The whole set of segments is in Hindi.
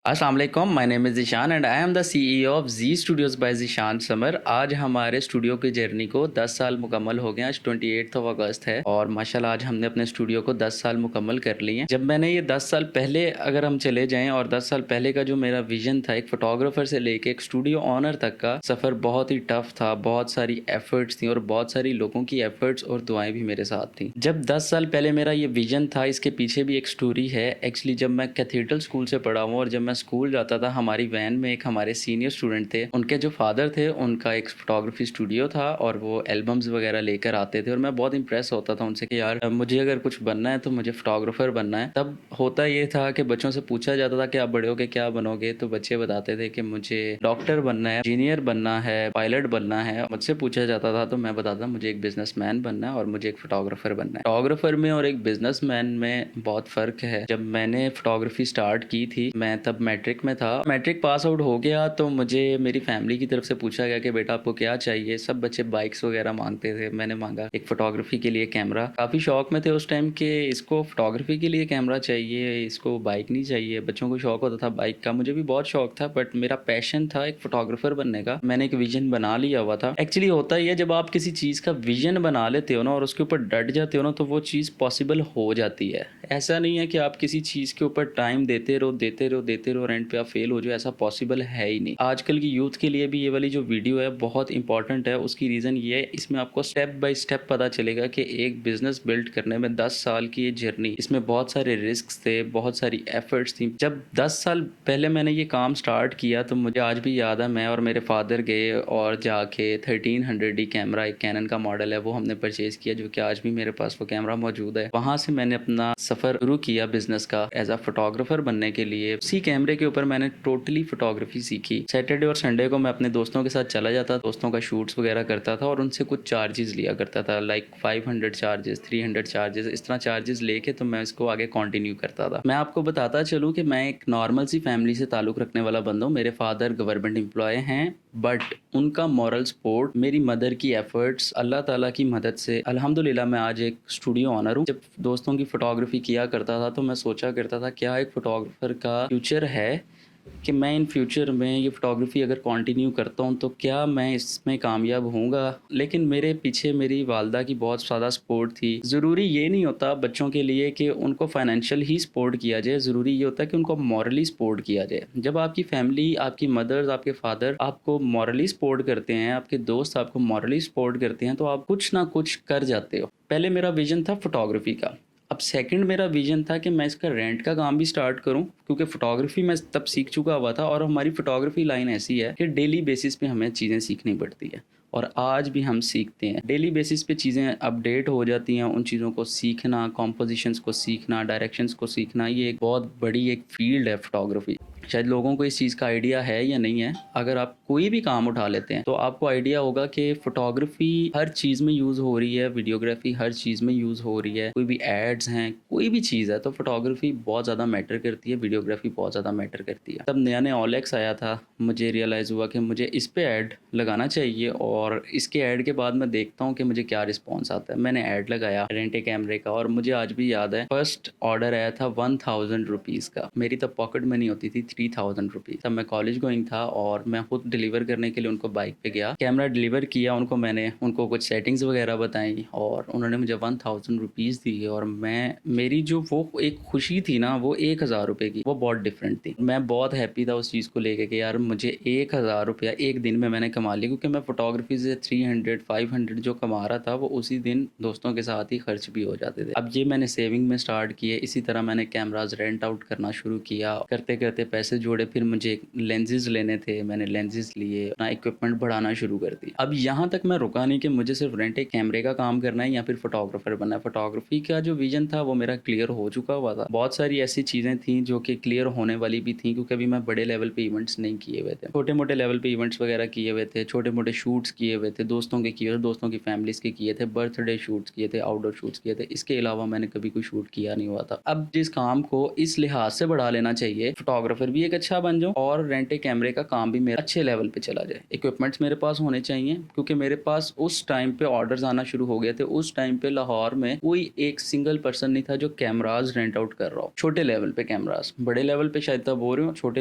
अस्सलाम वालेकुम, my name is Zeeshan and I am the CEO of Z studios by Zeeshan Samar. आज हमारे स्टूडियो की जर्नी को 10 साल मुकम्मल हो गए हैं। आज 28 ऑफ अगस्त है और माशाल्लाह आज हमने अपने स्टूडियो को 10 साल मुकम्मल कर लिए हैं। जब मैंने ये 10 साल पहले अगर हम चले जाएँ और 10 साल पहले का जो मेरा विज़न था, एक फ़ोटोग्राफ़र से लेके एक स्टूडियो ओनर तक का सफ़र बहुत ही टफ़ था। बहुत सारी एफ़र्ट्स थी और बहुत सारी लोगों की एफ़र्ट्स और दुआएँ भी मेरे साथ थी। जब 10 साल पहले मेरा ये विज़न था, इसके पीछे भी एक स्टोरी है। एक्चुअली जब मैं कैथेड्रल स्कूल से पढ़ा हूँ और जब मैं स्कूल जाता था, हमारी वैन में एक हमारे सीनियर स्टूडेंट थे। उनके जो फादर थे, उनका एक फ़ोटोग्राफ़ी स्टूडियो था और वो एल्बम्स वगैरह लेकर आते थे और मैं बहुत इम्प्रेस होता था उनसे कि यार मुझे अगर कुछ बनना है तो मुझे फ़ोटोग्राफ़र बनना है। तब होता ये था कि बच्चों से पूछा जाता था कि आप बड़े होके क्या बनोगे? तो बच्चे बताते थे कि मुझे डॉक्टर बनना है, इंजीनियर बनना है, पायलट बनना है। मुझसे पूछा जाता था तो मैं बताता मुझे एक बिज़नेसमैन बनना है और मुझे एक फ़ोटोग्राफ़र बनना है। फ़ोटोग्राफ़र में और एक बिज़नेसमैन में बहुत फ़र्क है। जब मैंने फ़ोटोग्राफ़ी स्टार्ट की थी, मैं तब मैट्रिक में था। मैट्रिक पास आउट हो गया तो मुझे मेरी फैमिली की तरफ से पूछा गया कि बेटा आपको क्या चाहिए? सब बच्चे बाइक्स वगैरह माँगते थे। मैंने माँगा एक फ़ोटोग्राफ़ी के लिए कैमरा। काफ़ी शौक में थे उस टाइम कि इसको फ़ोटोग्राफ़ी के लिए कैमरा चाहिए, इसको बाइक नहीं चाहिए। बच्चों को शौक होता था बाइक का, मुझे भी बहुत शौक था बट मेरा पैशन था एक फ़ोटोग्राफ़र बनने का। मैंने एक विज़न बना लिया हुआ था। एक्चुअली होता ये है जब आप किसी चीज़ का विज़न बना लेते हो ना और उसके ऊपर डट जाते हो ना तो वो चीज़ पॉसिबल हो जाती है। ऐसा नहीं है कि आप किसी चीज़ के ऊपर टाइम देते रहो और एंड पे आप फेल हो जाओ, ऐसा पॉसिबल है ही नहीं। आजकल की यूथ के लिए भी ये वाली जो वीडियो है बहुत इंपॉर्टेंट है। उसकी रीज़न ये है, इसमें आपको स्टेप बाय स्टेप पता चलेगा कि एक बिज़नेस बिल्ड करने में 10 साल की ये जर्नी, इसमें बहुत सारे रिस्क्स थे, बहुत सारी एफर्ट्स थी। जब 10 साल पहले मैंने ये काम स्टार्ट किया तो मुझे आज भी याद है, मैं और मेरे फादर गए और जाके 1300D कैमरा, एक कैनन का मॉडल है, वो हमने परचेज़ किया जो कि आज भी मेरे पास वो कैमरा मौजूद है। वहाँ से मैंने अपना सफ़र शुरू किया बिज़नेस का एज़ अ फ़ोटोग्राफ़र बनने के लिए। उसी कैमरे के ऊपर मैंने टोटली फ़ोटोग्राफ़ी सीखी। सैटरडे और संडे को मैं अपने दोस्तों के साथ चला जाता, दोस्तों का शूट्स वगैरह करता था और उनसे कुछ चार्जेज़ लिया करता था, लाइक 500 चार्जेज़, 300 चार्जेज़, इस तरह चार्जेज़ लेके तो मैं इसको आगे कंटिन्यू करता था। मैं आपको बताता चलूँ कि मैं एक नॉर्मल सी फैमिली से ताल्लुक़ रखने वाला बंदा हूँ। मेरे फादर गवर्नमेंट एम्प्लॉय हैं बट उनका मॉरल सपोर्ट, मेरी मदर की एफ़र्ट्स, अल्लाह ताला की मदद से अल्हम्दुलिल्लाह मैं आज एक स्टूडियो ओनर हूँ। जब दोस्तों की फ़ोटोग्राफ़ी किया करता था तो मैं सोचा करता था क्या एक फ़ोटोग्राफ़र का फ्यूचर है कि मैं इन फ्यूचर में ये फ़ोटोग्राफ़ी अगर कंटिन्यू करता हूँ तो क्या मैं इसमें कामयाब होऊँगा? लेकिन मेरे पीछे मेरी वालिदा की बहुत ज़्यादा सपोर्ट थी। ज़रूरी ये नहीं होता बच्चों के लिए कि उनको फ़ाइनेंशियल ही सपोर्ट किया जाए, ज़रूरी ये होता है कि उनको मॉरली सपोर्ट किया जाए। जब आपकी फ़ैमिली, आपकी मदर्स, आपके फ़ादर आपको मॉरली सपोर्ट करते हैं, आपके दोस्त आपको मॉरली सपोर्ट करते हैं तो आप कुछ ना कुछ कर जाते हो। पहले मेरा विज़न था फ़ोटोग्राफ़ी का। अब सेकंड मेरा विज़न था कि मैं इसका रेंट का काम भी स्टार्ट करूँ, क्योंकि फ़ोटोग्राफ़ी मैं तब सीख चुका हुआ था और हमारी फ़ोटोग्राफ़ी लाइन ऐसी है कि डेली बेसिस पे हमें चीज़ें सीखनी पड़ती है और आज भी हम सीखते हैं। डेली बेसिस पे चीज़ें अपडेट हो जाती हैं, उन चीज़ों को सीखना, कॉम्पोज़िशंस को सीखना, डायरेक्शंस को सीखना, ये एक बहुत बड़ी एक फ़ील्ड है फ़ोटोग्राफ़ी। शायद लोगों को इस चीज़ का आइडिया है या नहीं है। अगर आप कोई भी काम उठा लेते हैं तो आपको आइडिया होगा कि फ़ोटोग्राफ़ी हर चीज़ में यूज़ हो रही है, वीडियोग्राफ़ी हर चीज़ में यूज़ हो रही है। कोई भी एड्स हैं, कोई भी चीज़ है तो फ़ोटोग्राफ़ी बहुत ज़्यादा मैटर करती है, वीडियोग्राफ़ी बहुत ज़्यादा मैटर करती है। तब नया-नया ओलेक्स आया था, मुझे रियलाइज़ हुआ कि मुझे इस पे ऐड लगाना चाहिए और इसके ऐड के बाद मैं देखता हूँ कि मुझे क्या रिस्पॉन्स आता है। मैंने ऐड लगाया रेंट ए कैमरे का और मुझे आज भी याद है फर्स्ट ऑर्डर आया था ₹1000 का। मेरी तब पॉकेट मनी होती थी ₹3000। तब मैं कॉलेज गोइंग था और मैं खुद डिलीवर करने के लिए उनको बाइक पे गया। कैमरा डिलीवर किया उनको मैंने, उनको कुछ सेटिंग्स वगैरह बताई और उन्होंने मुझे ₹1000 दिए और मेरी जो वो एक खुशी थी ना वो ₹1000 की, वो बहुत डिफरेंट थी। मैं बहुत हैप्पी था उस चीज़ को लेके कि यार मुझे ₹1000 एक दिन में मैंने कमा लिया, क्योंकि मैं फ़ोटोग्राफ़ी से 300 500 जो कमा रहा था वो उसी दिन दोस्तों के साथ ही खर्च भी हो जाते थे। अब ये मैंने सेविंग में स्टार्ट किए, इसी तरह मैंने कैमराज़ रेंट आउट करना शुरू किया। करते-करते पैसे जोड़े, फिर मुझे लेंसेज़ लेने थे, मैंने लेंसेज़ लिए, अपना इक्विपमेंट बढ़ाना शुरू कर दिया। अब यहाँ तक मैं रुका नहीं कि मुझे सिर्फ रेंट ए कैमरे का काम करना है या फिर फ़ोटोग्राफ़र बनना है। फ़ोटोग्राफ़ी का जो विज़न था वो मेरा क्लियर हो चुका हुआ था। बहुत सारी ऐसी चीज़ें थी जो कि क्लियर होने वाली भी थी, क्योंकि अभी मैं बड़े लेवल पे इवेंट्स नहीं किए हुए थे। छोटे-मोटे लेवल पे इवेंट्स वगैरह किए हुए थे, छोटे-मोटे शूट्स किए हुए थे, दोस्तों के किए हुए, दोस्तों की फैमिलीज़ के किए थे, बर्थडे शूट्स किए थे, आउटडोर शूट्स किए थे। इसके अलावा मैंने कभी कोई शूट किया नहीं हुआ था। अब जिस काम को इस लिहाज से बढ़ा लेना चाहिए, फ़ोटोग्राफ़र भी एक अच्छा बन जाऊँ और रेंट ए कैमरे का काम भी मेरा अच्छे लेवल पे चला जाए। इक्विपमेंट्स मेरे पास होने चाहिए क्योंकि मेरे पास उस टाइम पे ऑर्डर्स आना शुरू हो गए थे। उस टाइम पे लाहौर में कोई एक सिंगल पर्सन नहीं था जो कैमराज रेंट आउट कर रहा हो, छोटे लेवल पे कैमराज। बड़े लेवल पे शायद तब हो रहे हो, छोटे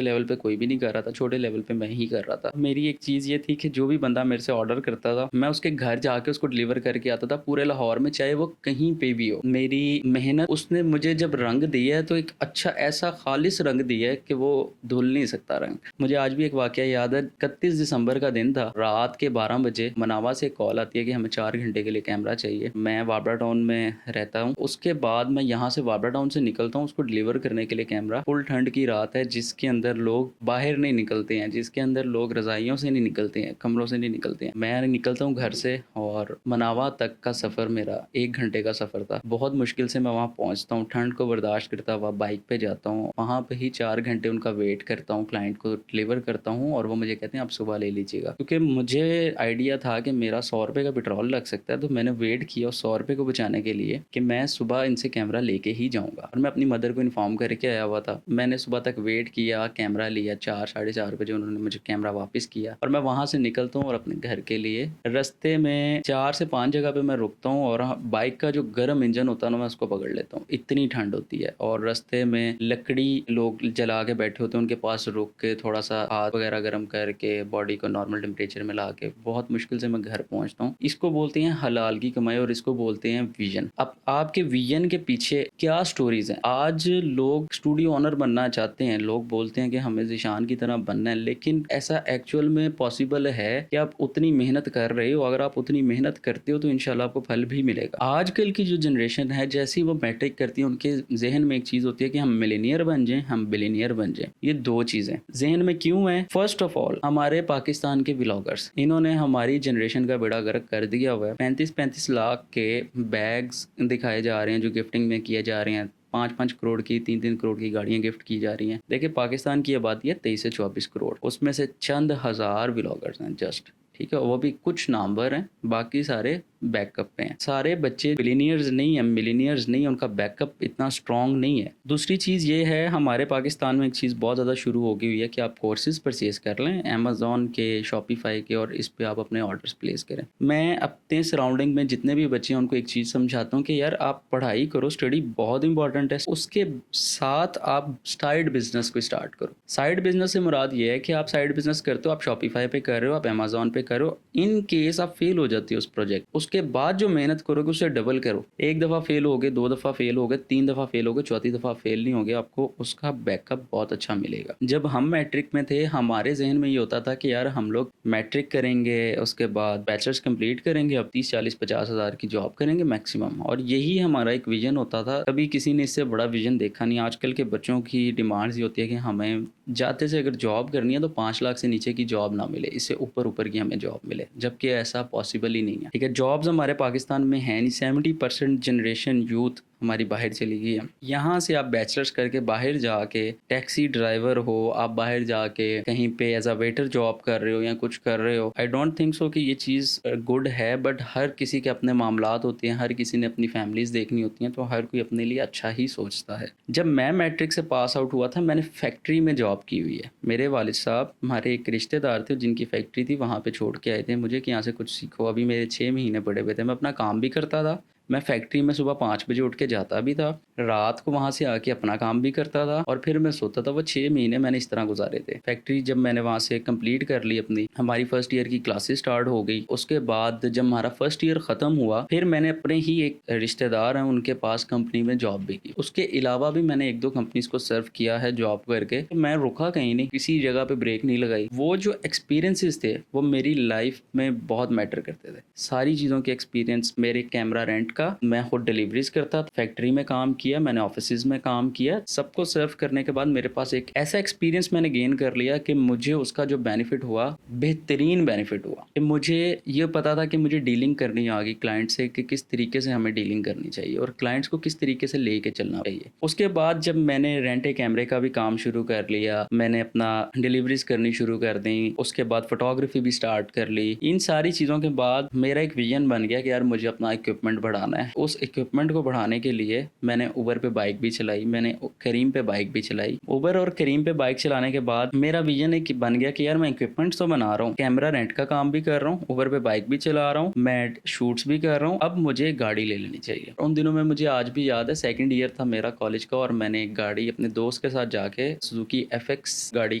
लेवल पे कोई भी नहीं कर रहा था, छोटे लेवल पे मैं ही कर रहा था। मेरी एक चीज़ ये थी कि जो भी बंदा मेरे से ऑर्डर करता था मैं उसके घर जाके उसको डिलीवर करके आता था पूरे लाहौर में, चाहे वो कहीं पे भी हो। मेरी मेहनत उसने मुझे जब रंग दिया है तो एक अच्छा ऐसा खालिस रंग दिया है कि वो धुल नहीं सकता रंग। मुझे आज भी एक वाकया याद है, 31 दिसंबर का दिन था, रात के 12 बजे मनावा से कॉल आती है कि हमें 4 घंटे के लिए कैमरा चाहिए। मैं वाबरा टाउन में रहता हूँ। उसके बाद मैं यहाँ से वाबरा टाउन से निकलता हूँ उसको डिलीवर करने के लिए कैमरा। फुल ठंड की रात है जिसके अंदर लोग बाहर नहीं निकलते हैं, जिसके अंदर लोग रजाइयों से नहीं निकलते हैं, कमरों से नहीं निकलते हैं। मैं निकलता हूँ घर से और मनावा तक का सफ़र मेरा 1 घंटे का सफ़र था। बहुत मुश्किल से मैं वहाँ पहुँचता हूँ, ठंड को बर्दाश्त करता हुआ बाइक पे जाता हूँ। वहाँ पे ही 4 घंटे उनका वेट करता हूँ, क्लाइंट को डिलीवर करता हूँ और वो मुझे कहते हैं आप सुबह ले लीजिएगा। क्योंकि मुझे आइडिया था कि मेरा 100 रुपये का पेट्रोल लग सकता है, तो मैंने वेट किया उस 100 रुपये को बचाने के लिए कि मैं सुबह इनसे कैमरा लेके ही जाऊँगा। और मैं अपनी मदर को इन्फॉर्म करके आया हुआ था। मैंने सुबह तक वेट किया, कैमरा लिया, 4 साढ़े 4 बजे उन्होंने मुझे कैमरा वापस किया और मैं वहाँ से निकलता हूँ और अपने घर के लिए रास्ते में 4 से 5 जगह पे मैं रुकता हूँ और बाइक का जो गर्म इंजन होता है ना मैं उसको पकड़ लेता हूँ, इतनी ठंड होती है। और रास्ते में लकड़ी लोग जला के बैठे होते हैं, उनके पास रुक के थोड़ा सा हाथ वगैरह गर्म करके बॉडी को नॉर्मल टेम्परेचर में ला के बहुत मुश्किल से मैं घर पहुँचता हूँ। इसको बोलते हैं हलाल की कमाई और इसको बोलते हैं विजन। अब आपके विजन के पीछे क्या स्टोरीज हैं। आज लोग स्टूडियो ऑनर बनना चाहते हैं, लोग बोलते हैं कि हमें ज़ीशान की तरह बनना है, लेकिन ऐसा एक्चुअल में पॉसिबल है कि आप उतनी मेहनत कर रहे हो, अगर आप उतनी मेहनत करते हो तो इंशाल्लाह आपको फल भी मिलेगा। आजकल की जो जनरेशन है जैसे ही वो मैट्रिक करती है उनके जहन में एक चीज़ होती है कि हम मिलेनियर बन जाएं, हम बिलियनियर बन जाएं। ये दो चीज़ें जहन में क्यों है? फर्स्ट ऑफ ऑल हमारे पाकिस्तान के व्लॉगर्स, इन्होंने हमारी जनरेशन का बेड़ा गर्क कर दिया हुआ है। 35-35 लाख के बैग्स दिखाए जा रहे हैं जो गिफ्टिंग में किए जा रहे हैं। 5-5 करोड़ की, 3-3 करोड़ की गाड़ियां गिफ्ट की जा रही हैं। देखिए पाकिस्तान की आबादी है 23 से 24 करोड़, उसमें से चंद हज़ार व्लॉगर्स हैं जस्ट, ठीक है, वो भी कुछ नामवर हैं, बाकी सारे बैकअप पे हैं। सारे बच्चे बिलियनियर्स नहीं है, मिलियनियर्स नहीं है, उनका बैकअप इतना स्ट्रॉन्ग नहीं है। दूसरी चीज़ ये है हमारे पाकिस्तान में एक चीज़ बहुत ज़्यादा शुरू हो गई हुई है कि आप कोर्सेज परचेज कर लें अमेज़ॉन के, शॉपिफाई के, और इस पे आप अपने ऑर्डर्स प्लेस करें। मैं अपने सराउंडिंग में जितने भी बच्चे हैं उनको एक चीज़ समझाता हूँ कि यार आप पढ़ाई करो, स्टडी बहुत इंपॉर्टेंट है, उसके साथ आप साइड बिजनेस को स्टार्ट करो। साइड बिजनेस से मुराद ये है कि आप साइड बिजनेस करते हो, आप शॉपिफाई पे कर रहे हो, आप अमेज़ॉन पे करो, इन केस आप फेल हो जाती हो उस प्रोजेक्ट, उसके बाद जो मेहनत करोगे उससे डबल करो। एक दफ़ा फेल हो गए, 2 दफ़ा फेल हो गए, 3 दफ़ा फेल हो गए, चौथी दफ़ा फेल नहीं हो गया, आपको उसका बैकअप बहुत अच्छा मिलेगा। जब हम मैट्रिक में थे हमारे जहन में ये होता था कि यार हम लोग मैट्रिक करेंगे, उसके बाद बैचलर्स कंप्लीट करेंगे, अब 30-40-50 हज़ार की जॉब करेंगे मैक्सिमम, और यही हमारा एक विजन होता था। कभी किसी ने इससे बड़ा विजन देखा नहीं। आजकल के बच्चों की डिमांड्स ये होती है कि हमें जाते से अगर जॉब करनी है तो 5 लाख से नीचे की जॉब ना मिले, इससे ऊपर की हमें जॉब मिले, जबकि ऐसा पॉसिबल ही नहीं है। ठीक है, जॉब्स हमारे पाकिस्तान में है नहीं। 70% जनरेशन यूथ हमारी बाहर चली गई है। यहाँ से आप बैचलर्स करके बाहर जाके टैक्सी ड्राइवर हो, आप बाहर जाके कहीं पे एज अ वेटर जॉब कर रहे हो या कुछ कर रहे हो, आई डोंट थिंक सो कि ये चीज़ गुड है। बट हर किसी के अपने मामलात होते हैं, हर किसी ने अपनी फैमिलीज देखनी होती हैं, तो हर कोई अपने लिए अच्छा ही सोचता है। जब मैं मैट्रिक से पास आउट हुआ था मैंने फैक्ट्री में जॉब की हुई है। मेरे वालिद साहब हमारे एक रिश्तेदार थे जिनकी फैक्ट्री थी, वहाँ पे छोड़ के आए थे मुझे कि यहाँ से कुछ सीखो। अभी मेरे 6 महीने पड़े हुए थे, मैं अपना काम भी करता था। मैं फैक्ट्री में सुबह 5 बजे उठ के जाता भी था, रात को वहाँ से आके अपना काम भी करता था और फिर मैं सोता था। वो 6 महीने मैंने इस तरह गुजारे थे। फैक्ट्री जब मैंने वहाँ से कंप्लीट कर ली अपनी, हमारी फर्स्ट ईयर की क्लासेस स्टार्ट हो गई। उसके बाद जब हमारा फर्स्ट ईयर ख़त्म हुआ फिर मैंने अपने ही एक रिश्तेदार हैं उनके पास कंपनी में जॉब भी की। उसके अलावा भी मैंने 1-2 कंपनीज को सर्व किया है जॉब करके। तो मैं रुका कहीं नहीं, किसी जगह पे ब्रेक नहीं लगाई। वो जो एक्सपीरियंसेस थे वो मेरी लाइफ में बहुत मैटर करते थे। सारी चीज़ों के एक्सपीरियंस, मेरे कैमरा रेंट का, मैं खुद डिलीवरीज करता था, फैक्ट्री में काम किया, मैंने ऑफिस में काम किया, सबको सर्व करने के बाद मेरे पास एक ऐसा एक्सपीरियंस मैंने गेन कर लिया कि मुझे उसका जो बेनिफिट हुआ, बेहतरीन बेनिफिट हुआ कि मुझे ये पता था कि मुझे डीलिंग करनी आ गई क्लाइंट से, कि किस तरीके से हमें डीलिंग करनी चाहिए और क्लाइंट्स को किस तरीके से लेके चलना चाहिए। उसके बाद जब मैंने रेंट ए कैमरे का भी काम शुरू कर लिया, मैंने अपना डिलीवरीज करनी शुरू कर दी, उसके बाद फोटोग्राफी भी स्टार्ट कर ली। इन सारी चीज़ों के बाद मेरा एक विजन बन गया कि यार मुझे अपना इक्विपमेंट बढ़ाना बढ़ाना है। उस इक्विपमेंट को बढ़ाने के लिए मैंने उबर पे बाइक भी चलाई, मैंने करीम पे बाइक भी चलाई। उबर और करीम पे बाइक चलाने के बाद मेरा विजन एक बन गया कि यार मैं इक्विपमेंट्स तो बना रहा हूँ, कैमरा रेंट का काम भी कर रहा हूँ, उबर पे बाइक भी चला रहा हूँ, मैं शूट्स भी कर रहा हूँ, अब मुझे गाड़ी ले लेनी चाहिए। उन दिनों में मुझे आज भी याद है, सेकंड ईयर था मेरा कॉलेज का और मैंने एक गाड़ी अपने दोस्त के साथ जाके सुजुकी FX गाड़ी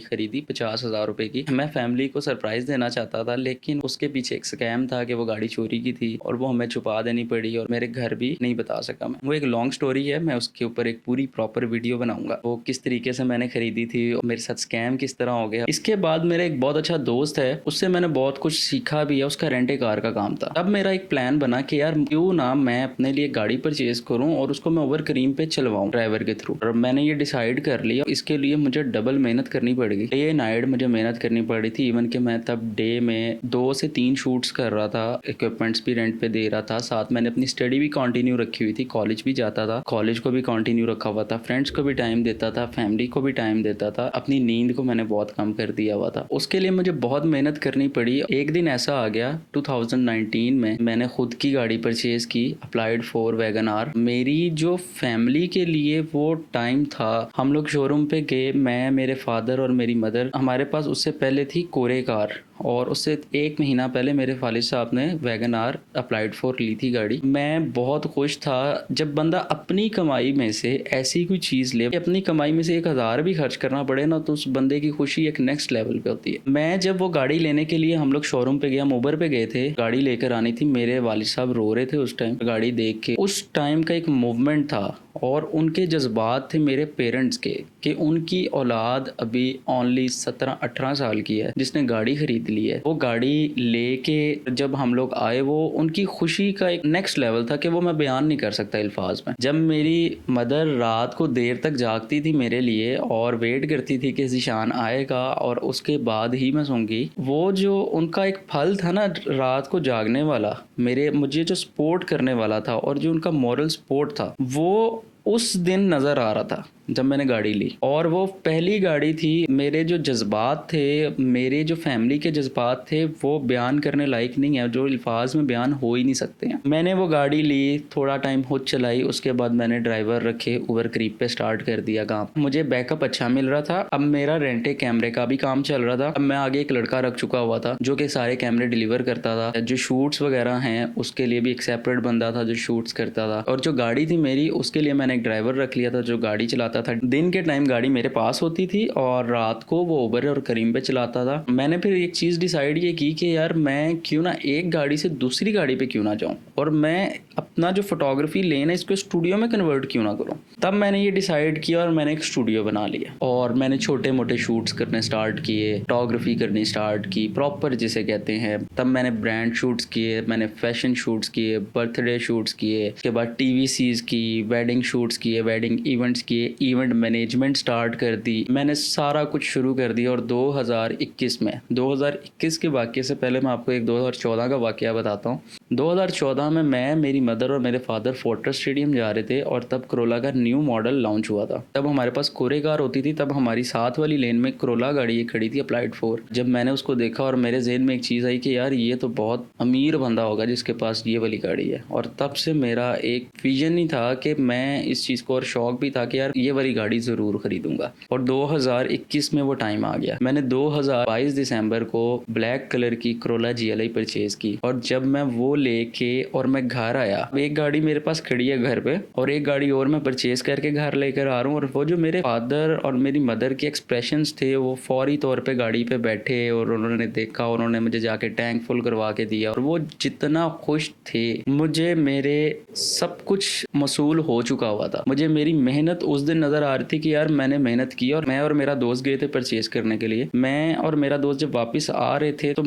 खरीदी 50,000 रुपए की। मैं फैमिली को सरप्राइज देना चाहता था, लेकिन उसके पीछे एक स्कैम था कि वो गाड़ी चोरी की थी और वो हमें छुपा देनी पड़ी और मेरे घर भी नहीं बता सका मैं। वो एक लॉन्ग स्टोरी है, मैं उसके ऊपर एक पूरी प्रॉपर वीडियो बनाऊंगा, वो किस तरीके से मैंने खरीदी थी और मेरे साथ स्कैम किस तरह हो गया। इसके बाद मेरा एक बहुत अच्छा दोस्त है, उससे मैंने बहुत कुछ सीखा भी है, उसका रेंट ए कार का काम था। तब मेरा एक प्लान बना कि यार क्यों ना मैं अपने लिए गाड़ी परचेज करूं और उसको मैं उबर करीम पे चलवाऊं ड्राइवर के थ्रू। और मैंने ये डिसाइड कर लिया। इसके लिए मुझे डबल मेहनत करनी पड़ेगी, डे नाइट मुझे मेहनत करनी पड़ी थी। इवन कि मैं तब डे में 2 से 3 शूट्स कर रहा था, इक्विपमेंट्स भी रेंट पे दे रहा था, साथ मैंने अपनी स्टडी भी कंटिन्यू रखी हुई थी, कॉलेज भी जाता था, कॉलेज को भी कंटिन्यू रखा हुआ था, फ्रेंड्स को भी टाइम देता था, फैमिली को भी टाइम देता था, अपनी नींद को मैंने बहुत कम कर दिया हुआ था। उसके लिए मुझे बहुत मेहनत करनी पड़ी। एक दिन ऐसा आ गया 2019 में, मैंने खुद की गाड़ी परचेज की, अप्लाइड 4 वैगन आर। मेरी जो फैमिली के लिए वो टाइम था, हम लोग शोरूम पे गए, मैं, मेरे फादर और मेरी मदर। हमारे पास उससे पहले थी कोरे कार और उससे 1 महीना पहले मेरे वालिद साहब ने वैगन आर अप्लाइड 4 ली थी गाड़ी। मैं बहुत खुश था। जब बंदा अपनी कमाई में से ऐसी कोई चीज़ ले, अपनी कमाई में से 1,000 भी खर्च करना पड़े ना, तो उस बंदे की खुशी एक नेक्स्ट लेवल पे होती है। मैं जब वो गाड़ी लेने के लिए हम लोग शोरूम पे गए, हम उबर पे गए थे, गाड़ी लेकर आनी थी, मेरे वालिद साहब रो रहे थे उस टाइम गाड़ी देख के। उस टाइम का एक मूवमेंट था और उनके जज्बात थे मेरे पेरेंट्स के कि उनकी औलाद अभी ओनली 17-18 साल की है जिसने गाड़ी खरीद ली है। वो गाड़ी लेके जब हम लोग आए, वो उनकी खुशी का एक नेक्स्ट लेवल था कि वो मैं बयान नहीं कर सकता अल्फाज में। जब मेरी मदर रात को देर तक जागती थी मेरे लिए और वेट करती थी कि ज़ीशान आएगा और उसके बाद ही मैं सोऊंगी, वो जो उनका एक फल था ना रात को जागने वाला, मुझे जो सपोर्ट करने वाला था और जो उनका मॉरल सपोर्ट था, वो उस दिन नज़र आ रहा था जब मैंने गाड़ी ली। और वो पहली गाड़ी थी। मेरे जो जज्बात थे, मेरे जो फैमिली के जज्बात थे, वो बयान करने लायक नहीं है, जो अल्फाज में बयान हो ही नहीं सकते हैं। मैंने वो गाड़ी ली, थोड़ा टाइम खुद चलाई, उसके बाद मैंने ड्राइवर रखे, उबर करीब पे स्टार्ट कर दिया काम। मुझे बैकअप अच्छा मिल रहा था। अब मेरा रेंटे कैमरे का भी काम चल रहा था। अब मैं आगे एक लड़का रख चुका हुआ था जो कि सारे कैमरे डिलीवर करता था। जो शूट्स वगैरह हैं उसके लिए भी एक सेपरेट बंदा था जो शूट्स करता था। और जो गाड़ी थी मेरी, उसके लिए मैंने एक ड्राइवर रख लिया था जो गाड़ी चलाता था। दिन के टाइम गाड़ी मेरे पास होती थी और रात को वो उबर और करीम पे चलाता था। मैंने फिर एक चीज़ डिसाइड ये की कि यार मैं क्यों ना एक गाड़ी से दूसरी गाड़ी पे क्यों ना जाऊं और मैं अपना जो फोटोग्राफी लेन है इसको स्टूडियो में कन्वर्ट क्यों ना करूं। तब मैंने ये डिसाइड किया और मैंने एक स्टूडियो बना लिया और मैंने छोटे मोटे शूट्स करने स्टार्ट किए, फोटोग्राफी करनी स्टार्ट की प्रॉपर जिसे कहते हैं। तब मैंने ब्रांड शूट्स किए, मैंने फैशन शूट्स किए, बर्थडे शूट्स किए, उसके बाद TVCs की, वेडिंग शूट्स किए, वेडिंग इवेंट्स किए, इवेंट मैनेजमेंट स्टार्ट कर दी। मैंने सारा कुछ शुरू कर दिया। और 2021 के वाक़ये से पहले मैं आपको एक 2014 का वाक़या बताता हूँ। 2014 में मैं, मेरी मदर और मेरे फादर फोर्ट्रेस स्टेडियम जा रहे थे और तब करोला का न्यू मॉडल लॉन्च हुआ था। तब हमारे पास कोरे कार होती थी, तब हमारी साथ वाली लेन में करोला गाड़ी खड़ी थी अप्लाइड 4। जब मैंने उसको देखा और मेरे जहन में एक चीज़ आई कि यार ये तो बहुत अमीर बंदा होगा जिसके पास ये वाली गाड़ी है। और तब से मेरा एक विजन ही था कि मैं इस चीज़ को, और शौक भी था कि यार ये वाली गाड़ी ज़रूर खरीदूंगा। और 2021 में वो टाइम आ गया। मैंने 2022 दिसंबर को ब्लैक कलर की करोला GLI परचेज की और जब मैं वो लेके और मैं घर आया, एक गाड़ी मेरे पास खड़ी है घर पे और एक गाड़ी और मैं परचेज करके घर लेकर आ रहा हूँ। और वो जो मेरे फादर और मेरी मदर के एक्सप्रेशंस थे, वो फौरी तौर पे गाड़ी पे बैठे और उन्होंने देखा, उन्होंने मुझे जाके टैंक फुल करवा के दिया और वो जितना खुश थे, मुझे मेरे सब कुछ मसूल हो चुका हुआ था। मुझे मेरी मेहनत उस दिन नजर आ रही थी कि यार मैंने मेहनत की। और मैं और मेरा दोस्त गए थे परचेज करने के लिए। मैं और मेरा दोस्त जब वापस आ रहे थे तो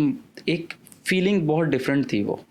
एक फीलिंग बहुत डिफरेंट थी वो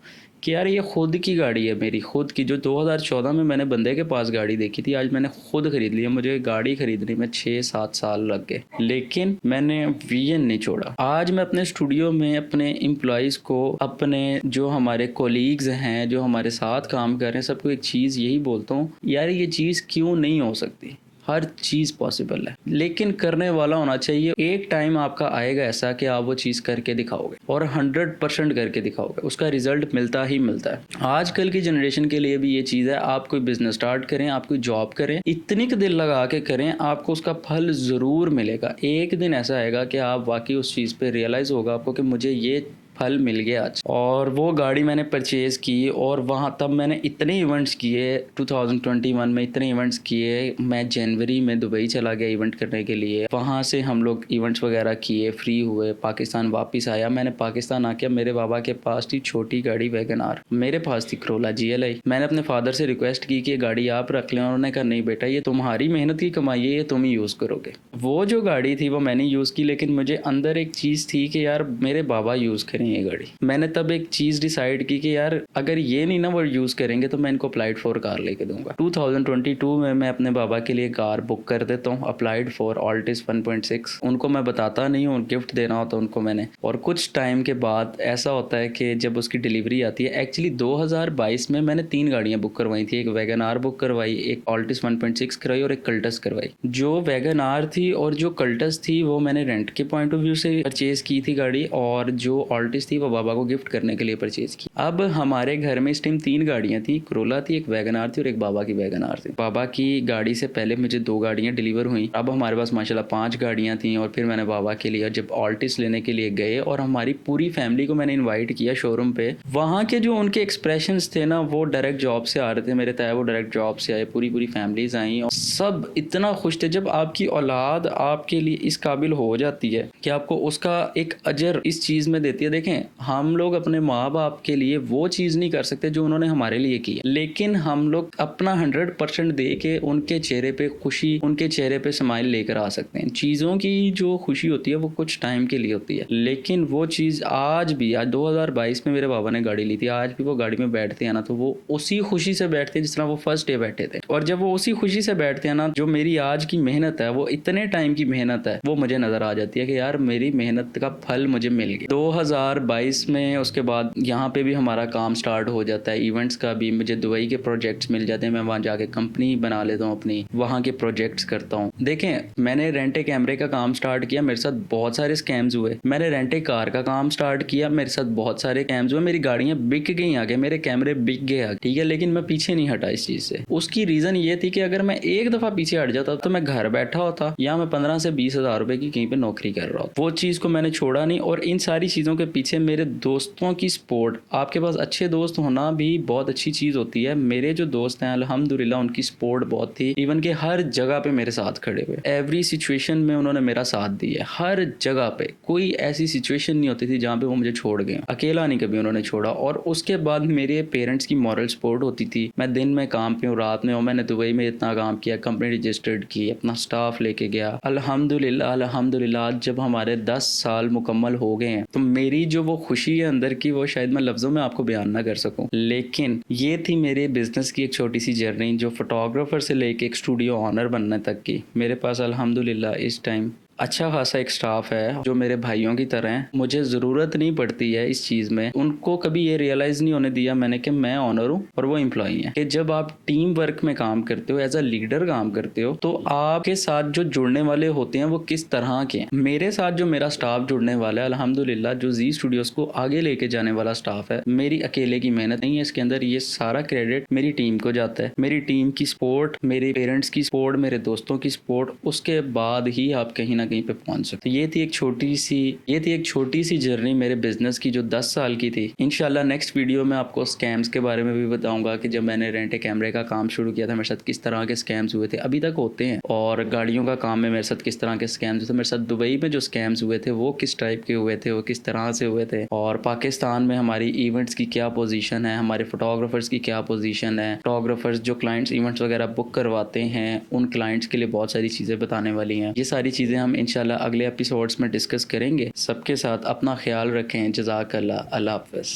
कि यार ये खुद की गाड़ी है, मेरी खुद की, जो 2014 में मैंने बंदे के पास गाड़ी देखी थी, आज मैंने खुद खरीद ली है। मुझे गाड़ी खरीदने में 6-7 साल लग गए, लेकिन मैंने विजन नहीं छोड़ा। आज मैं अपने स्टूडियो में अपने एम्प्लॉयज़ को, अपने जो हमारे कोलीग्स हैं, जो हमारे साथ काम कर रहे हैं, सबको एक चीज़ यही बोलता हूँ, यार ये चीज़ क्यों नहीं हो सकती। हर चीज़ पॉसिबल है, लेकिन करने वाला होना चाहिए। एक टाइम आपका आएगा ऐसा कि आप वो चीज़ करके दिखाओगे और 100% करके दिखाओगे, उसका रिजल्ट मिलता ही मिलता है। आजकल की जनरेशन के लिए भी ये चीज़ है, आप कोई बिजनेस स्टार्ट करें, आप कोई जॉब करें, इतनी का दिल लगा के करें, आपको उसका फल ज़रूर मिलेगा। एक दिन ऐसा आएगा कि आप वाकई उस चीज़ पे रियलाइज़ होगा आपको कि मुझे ये फल मिल गया आज। और वो गाड़ी मैंने परचेज़ की और वहाँ तब मैंने इतने इवेंट्स किए 2021 में, इतने इवेंट्स किए। मैं जनवरी में दुबई चला गया इवेंट करने के लिए, वहाँ से हम लोग इवेंट्स वगैरह किए, फ्री हुए, पाकिस्तान वापस आया। मैंने पाकिस्तान आके मेरे बाबा के पास थी छोटी गाड़ी वैगन आर, मेरे पास थी करोला GLI। मैंने अपने फादर से रिक्वेस्ट की कि ये गाड़ी आप रख लें, उन्होंने कहा नहीं बेटा, ये तुम्हारी मेहनत की कमाई है, ये तुम ही यूज़ करोगे। वो जो गाड़ी थी वो मैंने यूज़ की, लेकिन मुझे अंदर एक चीज़ थी कि यार मेरे बाबा यूज़ करें ये गाड़ी। मैंने तब एक चीज़ डिसाइड की कि यार अगर ये नहीं ना वो यूज़ करेंगे तो मैं इनको अप्लाइड फॉर कार लेके दूंगा। 2022 में मैं अपने बाबा के लिए कार बुक कर देता हूँ, अप्लाइड फॉर ऑल्टिस 1.6। उनको मैं बताता नहीं हूँ, गिफ्ट देना होता है उनको मैंने। और कुछ टाइम के बाद ऐसा होता है कि जब उसकी डिलीवरी आती है, एक्चुअली 2022 में मैंने 3 गाड़ियाँ बुक करवाई थी। एक वैगन आर बुक करवाई, एक ऑल्टिस 1.6 करवाई और एक कल्टस करवाई। जो वैगन आर थी और जो कल्टस थी वो मैंने रेंट के पॉइंट ऑफ व्यू से परचेज की थी गाड़ी, और जो ऑल्टिस थी वो बाबा को गिफ्ट करने के लिए परचेज की। अब हमारे घर में इस टाइम 3 गाड़ियां थी, करोला थी, एक वैगन आर थी और एक बाबा की वैगन आर थी। बाबा की गाड़ी से पहले मुझे 2 गाड़ियां डिलीवर हुई। अब हमारे पास माशाल्लाह 5 गाड़ियां थी। और फिर मैंने बाबा के लिए जब ऑल्टिस लेने के लिए गए और हमारी पूरी फैमिली को मैंने इन्वाइट किया शोरूम पे, वहाँ के जो उनके एक्सप्रेशंस थे ना, वो डायरेक्ट जॉब से आ रहे थे मेरे तय, वो डायरेक्ट जॉब से आए, पूरी फैमिलीज आई और सब इतना खुश थे। जब आपकी औलाद आपके लिए इस काबिल हो जाती है कि आपको उसका एक अजर इस चीज़ में देती है। देखें, हम लोग अपने माँ बाप के लिए वो चीज़ नहीं कर सकते जो उन्होंने हमारे लिए की है, लेकिन हम लोग अपना 100% दे के उनके चेहरे पे खुशी, उनके चेहरे पे स्माइल लेकर आ सकते हैं। चीज़ों की जो खुशी होती है वो कुछ टाइम के लिए होती है, लेकिन वो चीज़ आज 2022 में मेरे बाबा ने गाड़ी ली थी, आज भी वो गाड़ी में बैठते हैं ना तो वो उसी खुशी से बैठते हैं जिस तरह वो फर्स्ट डे बैठे थे। और जब वो उसी खुशी से बैठते हैं ना, जो मेरी आज की मेहनत है, वो इतने टाइम की मेहनत है, वो मुझे नजर आ जाती है कि यार मेरी मेहनत का फल मुझे मिल गया। 2022 में उसके बाद यहाँ पे भी हमारा काम स्टार्ट हो जाता है, इवेंट्स का भी। मुझे दुबई के प्रोजेक्ट्स मिल जाते हैं, मैं वहाँ जाके कंपनी बना लेता हूँ अपनी, वहाँ के प्रोजेक्ट्स करता हूँ। देखें, मैंने रेंटे कैमरे का काम स्टार्ट किया, मेरे साथ बहुत सारे स्कैम्स हुए। मैंने रेंटे कार का काम स्टार्ट किया, मेरे साथ बहुत सारे स्कैम्स हुए। मेरी गाड़ियाँ बिक गई आगे, मेरे कैमरे बिक गए आगे, ठीक है, लेकिन मैं पीछे नहीं हटा इस चीज़ से। उसकी रीज़न ये थी कि अगर मैं एक दफ़ा पीछे हट जाता तो मैं घर बैठा होता या मैं 15 से 20 हज़ार रुपए की कहीं पे नौकरी कर रहा हूँ। वो चीज़ को मैंने छोड़ा नहीं। और इन सारी चीज़ों के पीछे मेरे दोस्तों की सपोर्ट, आपके पास अच्छे दोस्त होना भी बहुत अच्छी चीज़ होती है। मेरे जो दोस्त हैं अल्हम्दुलिल्लाह उनकी सपोर्ट बहुत थी, इवन कि हर जगह पे मेरे साथ खड़े हुए, एवरी सिचुएशन में उन्होंने मेरा साथ दिया। हर जगह पे कोई ऐसी सिचुएशन नहीं होती थी जहाँ पे वो मुझे छोड़ गए, अकेला नहीं कभी उन्होंने छोड़ा। और उसके बाद मेरे पेरेंट्स की मॉरल सपोर्ट होती थी। मैं दिन में काम पे हूँ, रात में हूँ, मैंने दुबई में इतना काम किया, कंपनी रजिस्टर्ड की, अपना स्टाफ लेके गया। अल्हम्दुलिल्लाह अल्हम्दुलिल्लाह आज जब हमारे 10 साल मुकम्मल हो गए हैं तो मेरी जो वो खुशी है अंदर की, वो शायद मैं लफ्ज़ों में आपको बयान ना कर सकूं। लेकिन ये थी मेरे बिजनेस की एक छोटी सी जर्नी, जो फोटोग्राफर से लेके एक स्टूडियो ऑनर बनने तक की। मेरे पास अल्हम्दुलिल्लाह इस टाइम अच्छा खासा एक स्टाफ है जो मेरे भाइयों की तरह है। मुझे ज़रूरत नहीं पड़ती है इस चीज़ में, उनको कभी ये रियलाइज़ नहीं होने दिया मैंने कि मैं ऑनर हूँ और वो एम्प्लॉई हैं। कि जब आप टीम वर्क में काम करते हो, एज अ लीडर काम करते हो, तो आपके साथ जो जुड़ने वाले होते हैं वो किस तरह के हैं। मेरे साथ जो मेरा स्टाफ जुड़ने वाला है अल्हम्दुलिल्लाह, जो जी स्टूडियोज़ को आगे लेके जाने वाला स्टाफ है, मेरी अकेले की मेहनत नहीं है इसके अंदर। ये सारा क्रेडिट मेरी टीम को जाता है। मेरी टीम की सपोर्ट, मेरे पेरेंट्स की सपोर्ट, मेरे दोस्तों की सपोर्ट, उसके बाद ही आप कहीं ना कहीं पे पहुंच सकते। ये थी एक छोटी सी जर्नी मेरे बिजनेस की जो 10 साल की थी। इंशाल्लाह नेक्स्ट वीडियो में आपको स्कैम्स के बारे में भी बताऊंगा कि जब मैंने रेंटे कैमरे का काम शुरू किया था मेरे साथ किस तरह के स्कैम्स हुए थे, अभी तक होते हैं। और गाड़ियों का काम में मेरे साथ किस तरह के स्कैम्स थे, मेरे साथ दुबई में जो स्कैम्स हुए थे वो किस टाइप के हुए थे, वो किस तरह से हुए थे, और पाकिस्तान में हमारी इवेंट्स की क्या पोजीशन है, हमारे फोटोग्राफर्स की क्या पोजीशन है। फोटोग्राफर्स जो क्लाइंट्स इवेंट्स वगैरह बुक करवाते हैं उन क्लाइंट्स के लिए बहुत सारी चीज़ें बताने वाली हैं। ये सारी चीज़ें हम इंशाल्लाह अगले एपिसोड्स में डिस्कस करेंगे। सबके साथ अपना ख्याल रखें। जज़ाकल्लाह, अल्लाह हाफ़िज़।